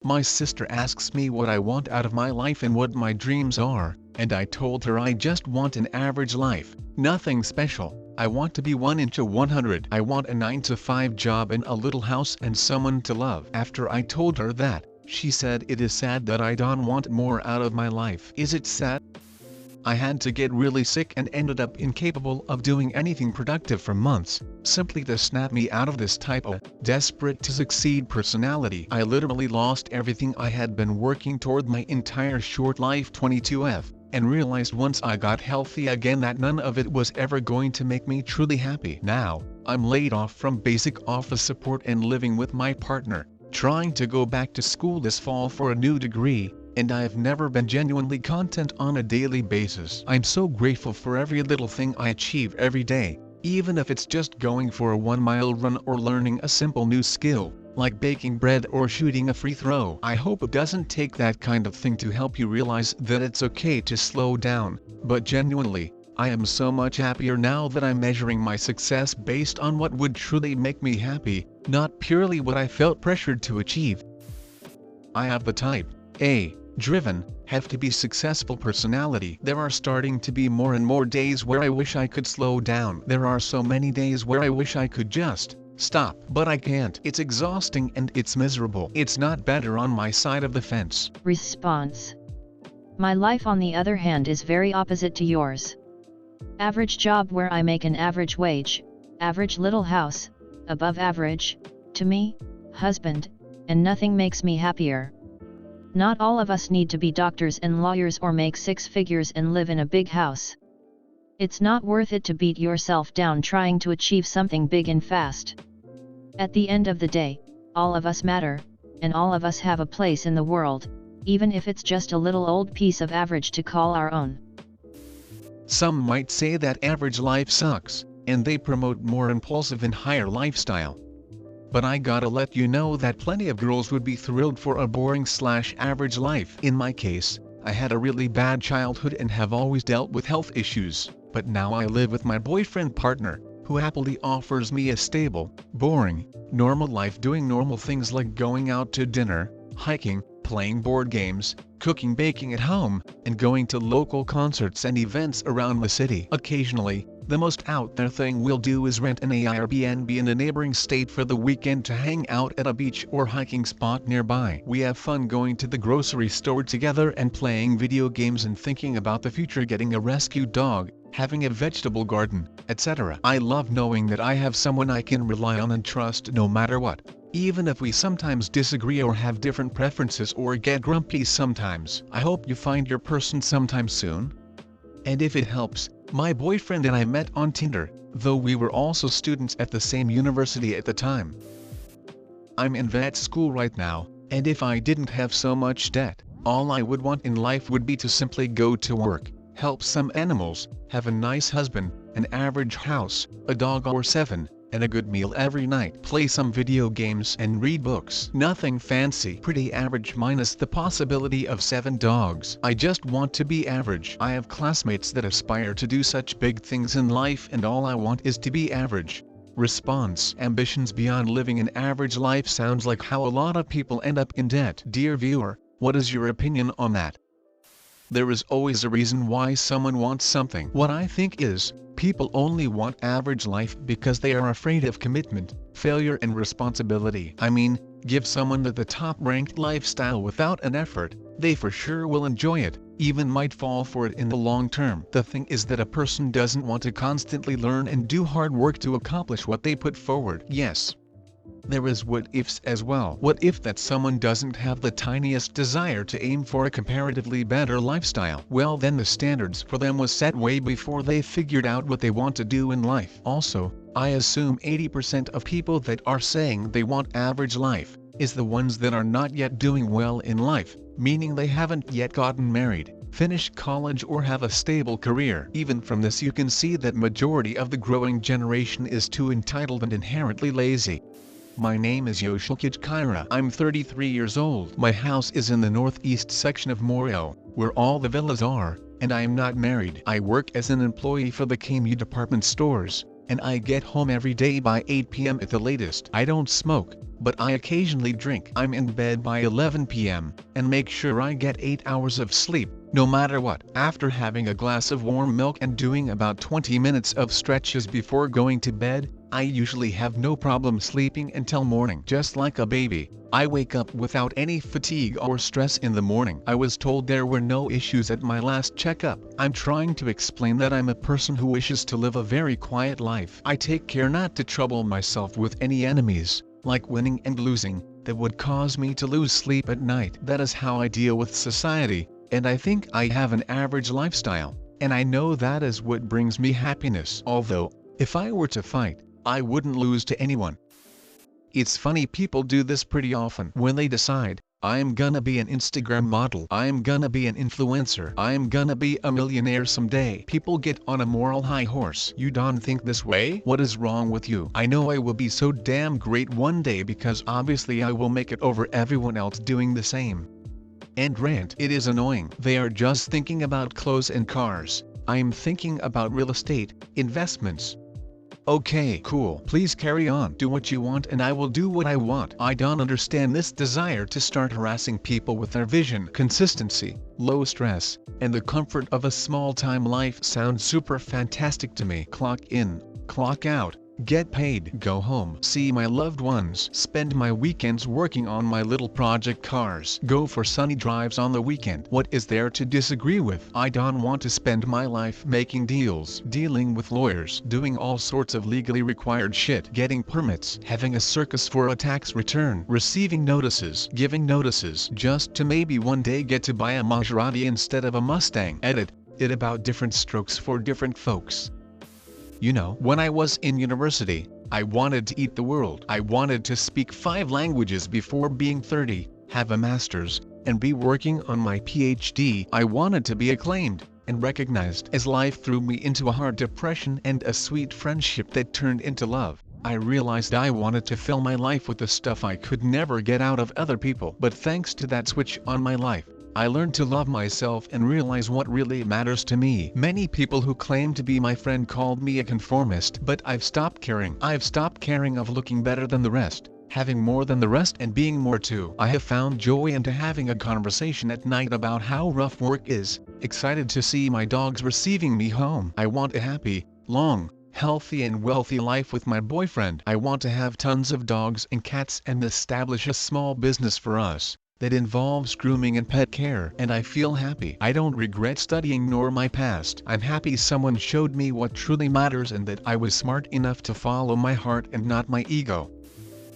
My sister asks me what I want out of my life and what my dreams are, and I told her I just want an average life, nothing special. I want to be 1 into 100. I want a 9-to-5 job and a little house and someone to love. After I told her that, she said it is sad that I don't want more out of my life. Is it sad? I had to get really sick and ended up incapable of doing anything productive for months, simply to snap me out of this type of desperate to succeed personality. I literally lost everything I had been working toward my entire short life 22F, and realized once I got healthy again that none of it was ever going to make me truly happy. Now, I'm laid off from basic office support and living with my partner, trying to go back to school this fall for a new degree, and I've never been genuinely content on a daily basis. I'm so grateful for every little thing I achieve every day, even if it's just going for a 1-mile run or learning a simple new skill, like baking bread or shooting a free throw. I hope it doesn't take that kind of thing to help you realize that it's okay to slow down, but genuinely, I am so much happier now that I'm measuring my success based on what would truly make me happy, not purely what I felt pressured to achieve. I have the type A, driven, have to be successful personality. There are starting to be more and more days where I wish I could slow down. There are so many days where I wish I could just stop, but I can't. It's exhausting and it's miserable. It's not better on my side of the fence. Response. My life on the other hand is very opposite to yours. Average job where I make an average wage, average little house, above average, to me, husband, and nothing makes me happier. Not all of us need to be doctors and lawyers or make 6 figures and live in a big house. It's not worth it to beat yourself down trying to achieve something big and fast. At the end of the day, all of us matter, and all of us have a place in the world, even if it's just a little old piece of average to call our own. Some might say that average life sucks, and they promote more impulsive and higher lifestyle. But I gotta let you know that plenty of girls would be thrilled for a boring/average life. In my case, I had a really bad childhood and have always dealt with health issues, but now I live with my boyfriend partner, who happily offers me a stable, boring, normal life doing normal things like going out to dinner, hiking, playing board games, cooking, baking at home, and going to local concerts and events around the city. Occasionally, the most out there thing we'll do is rent an Airbnb in a neighboring state for the weekend to hang out at a beach or hiking spot nearby. We have fun going to the grocery store together and playing video games and thinking about the future, getting a rescue dog, having a vegetable garden, etc. I love knowing that I have someone I can rely on and trust no matter what, even if we sometimes disagree or have different preferences or get grumpy sometimes. I hope you find your person sometime soon. And if it helps, my boyfriend and I met on Tinder, though we were also students at the same university at the time. I'm in vet school right now, and if I didn't have so much debt, all I would want in life would be to simply go to work, help some animals, have a nice husband, an average house, a dog or 7, and a good meal every night, play some video games and read books. Nothing fancy, pretty average minus the possibility of 7 dogs. I just want to be average. I have classmates that aspire to do such big things in life and all I want is to be average. Response. Ambitions beyond living an average life sounds like how a lot of people end up in debt. Dear viewer, what is your opinion on that? There is always a reason why someone wants something. What I think is, people only want average life because they are afraid of commitment, failure and responsibility. I mean, give someone the top-ranked lifestyle without an effort, they for sure will enjoy it, even might fall for it in the long term. The thing is that a person doesn't want to constantly learn and do hard work to accomplish what they put forward. Yes. There is what ifs as well. What if that someone doesn't have the tiniest desire to aim for a comparatively better lifestyle? Well, then the standards for them was set way before they figured out what they want to do in life. Also, I assume 80% of people that are saying they want average life is the ones that are not yet doing well in life, meaning they haven't yet gotten married, finished college or have a stable career. Even from this you can see that majority of the growing generation is too entitled and inherently lazy. My name is Yoshikij Kaira. I'm 33 years old. My house is in the northeast section of Morio, where all the villas are, and I am not married. I work as an employee for the KMU department stores, and I get home every day by 8 p.m. at the latest. I don't smoke, but I occasionally drink. I'm in bed by 11 p.m. and make sure I get 8 hours of sleep, no matter what. After having a glass of warm milk and doing about 20 minutes of stretches before going to bed, I usually have no problem sleeping until morning. Just like a baby, I wake up without any fatigue or stress in the morning. I was told there were no issues at my last checkup. I'm trying to explain that I'm a person who wishes to live a very quiet life. I take care not to trouble myself with any enemies, like winning and losing, that would cause me to lose sleep at night. That is how I deal with society, and I think I have an average lifestyle, and I know that is what brings me happiness. Although, if I were to fight, I wouldn't lose to anyone. It's funny, people do this pretty often. When they decide, I'm gonna be an Instagram model, I'm gonna be an influencer, I'm gonna be a millionaire someday, people get on a moral high horse. You don't think this way? What is wrong with you? I know I will be so damn great one day because obviously I will make it over everyone else doing the same. End rant. It is annoying. They are just thinking about clothes and cars. I am thinking about real estate, investments. Okay, cool. Please carry on. Do what you want and I will do what I want. I don't understand this desire to start harassing people with their vision. Consistency, low stress, and the comfort of a small-time life sound super fantastic to me. Clock in, clock out, get paid, go home, see my loved ones, spend my weekends working on my little project cars, go for sunny drives on the weekend. What is there to disagree with? I don't want to spend my life making deals, dealing with lawyers, doing all sorts of legally required shit, getting permits, having a circus for a tax return, receiving notices, giving notices, just to maybe one day get to buy a Maserati instead of a Mustang. Edit it about different strokes for different folks. You know, when I was in university, I wanted to eat the world. I wanted to speak 5 languages before being 30, have a master's, and be working on my PhD. I wanted to be acclaimed and recognized. As life threw me into a hard depression and a sweet friendship that turned into love, I realized I wanted to fill my life with the stuff I could never get out of other people. But thanks to that switch on my life, I learned to love myself and realize what really matters to me. Many people who claim to be my friend called me a conformist, but I've stopped caring. I've stopped caring of looking better than the rest, having more than the rest, and being more too. I have found joy into having a conversation at night about how rough work is, excited to see my dogs receiving me home. I want a happy, long, healthy and wealthy life with my boyfriend. I want to have tons of dogs and cats and establish a small business for us that involves grooming and pet care. And I feel happy. I don't regret studying nor my past. I'm happy someone showed me what truly matters and that I was smart enough to follow my heart and not my ego.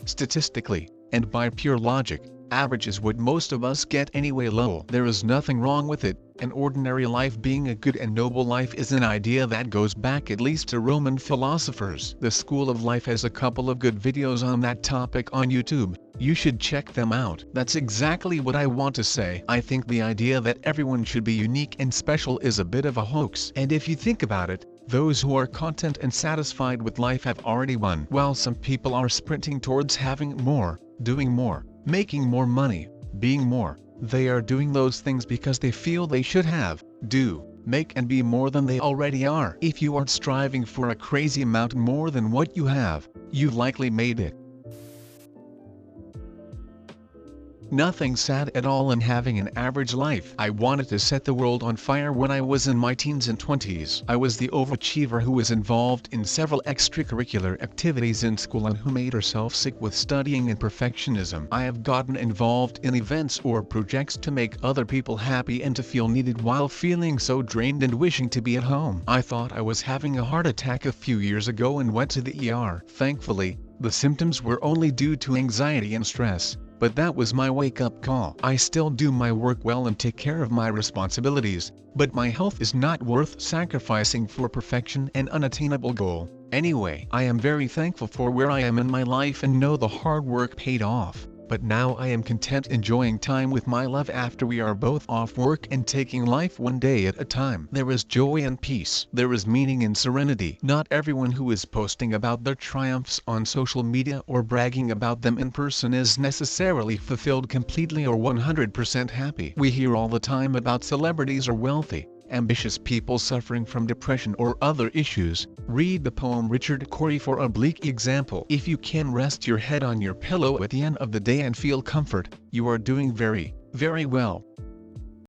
Statistically, and by pure logic, average is what most of us get anyway. Lol. There is nothing wrong with it. An ordinary life being a good and noble life is an idea that goes back at least to Roman philosophers. The School of Life has a couple of good videos on that topic on YouTube. You should check them out. That's exactly what I want to say. I think the idea that everyone should be unique and special is a bit of a hoax. And if you think about it, those who are content and satisfied with life have already won. While some people are sprinting towards having more, doing more, making more money, being more, they are doing those things because they feel they should have, do, make and be more than they already are. If you are striving for a crazy amount more than what you have, you've likely made it. Nothing sad at all in having an average life. I wanted to set the world on fire when I was in my teens and 20s. I was the overachiever who was involved in several extracurricular activities in school and who made herself sick with studying and perfectionism. I have gotten involved in events or projects to make other people happy and to feel needed while feeling so drained and wishing to be at home. I thought I was having a heart attack a few years ago and went to the ER. Thankfully, the symptoms were only due to anxiety and stress. But that was my wake-up call. I still do my work well and take care of my responsibilities, but my health is not worth sacrificing for perfection and unattainable goal. Anyway, I am very thankful for where I am in my life and know the hard work paid off. But now I am content enjoying time with my love after we are both off work and taking life one day at a time. There is joy and peace. There is meaning and serenity. Not everyone who is posting about their triumphs on social media or bragging about them in person is necessarily fulfilled completely or 100% happy. We hear all the time about celebrities are wealthy, ambitious people suffering from depression or other issues, read the poem Richard Cory for a bleak example. If you can rest your head on your pillow at the end of the day and feel comfort, you are doing very, very well.